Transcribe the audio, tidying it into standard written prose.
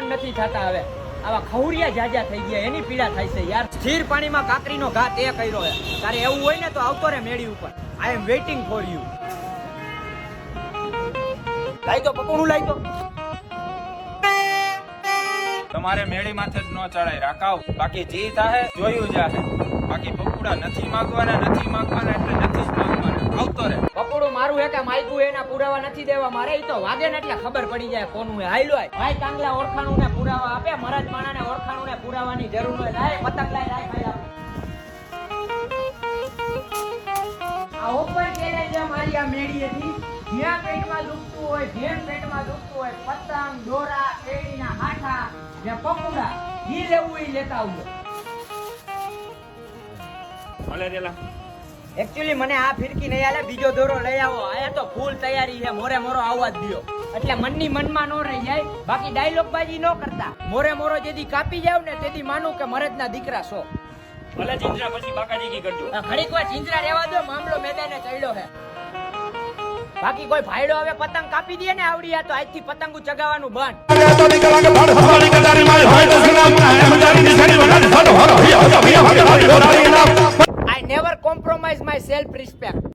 સહન નથી થતા હવે આવા ખવડિયા જાજા થઈ ગયા એની પીડા થાય છે યાર સ્થિર પાણીમાં કાકરીનો ઘા તે કર્યો છે તારે એવું હોય ને તો આવતો રે મેળી ઉપર આઈ એમ વેઇટિંગ ફોર યુ લાઈ દો પકોડું લાઈ દો તમારે મેળી માથે જ ન ચડાય રાખાવ બાકી જી થાહે જોયું જાહે બાકી પકોડા નથી માંગવાના એટલે નથી જ માંગવાના આવતો રે પકોડું મારું હે કે માયકું એના પુરાવા નથી દેવા મારે ઈ તો વાગે ને એટલે ખબર પડી જાય કોનું હે હાઈલો ભાઈ કાંગલા ઓળખાણું ને પુરાવા આપે મરજ માણાને ઓળખાણું ને પુરાવાની જરૂર ન લાય પતંગ લાય ભાઈ આ ઓપન ચેલેન્જ મારી આ મેળી હતી જ્યાં પેટમાં દુખતું હોય પતંગ દોરા શેરડીના હાઠા ને પકોડા ઈ લેવું ઈ લેતા આવજો ભલે રેલા એકચ્યુઅલી મને આ ફિરકી નહીં આલે બીજો દોરો લઈ આવો આયા તો ફૂલ તૈયારી છે મોરે મોરો આવવા જ દિયો એટલે મનની મનમાં નો રહી જાય બાકી ડાયલોગ બાજી નો કરતા મોરે જેદી કાપી જાવ ને તેદી માનું કે મરદના દીકરા છો ભલે ચિંદ્રા પછી બાકાજી કી કરજો ઘડીક વાર ચિંદ્રા રહેવા દો મામલો મેદાને ચડ્યો છે બાકી કોઈ ભાઈડો હવે પતંગ કાપી દે ને આવડી તો આજથી પતંગો ચગાવવાનું બંધ I never compromise my self respect.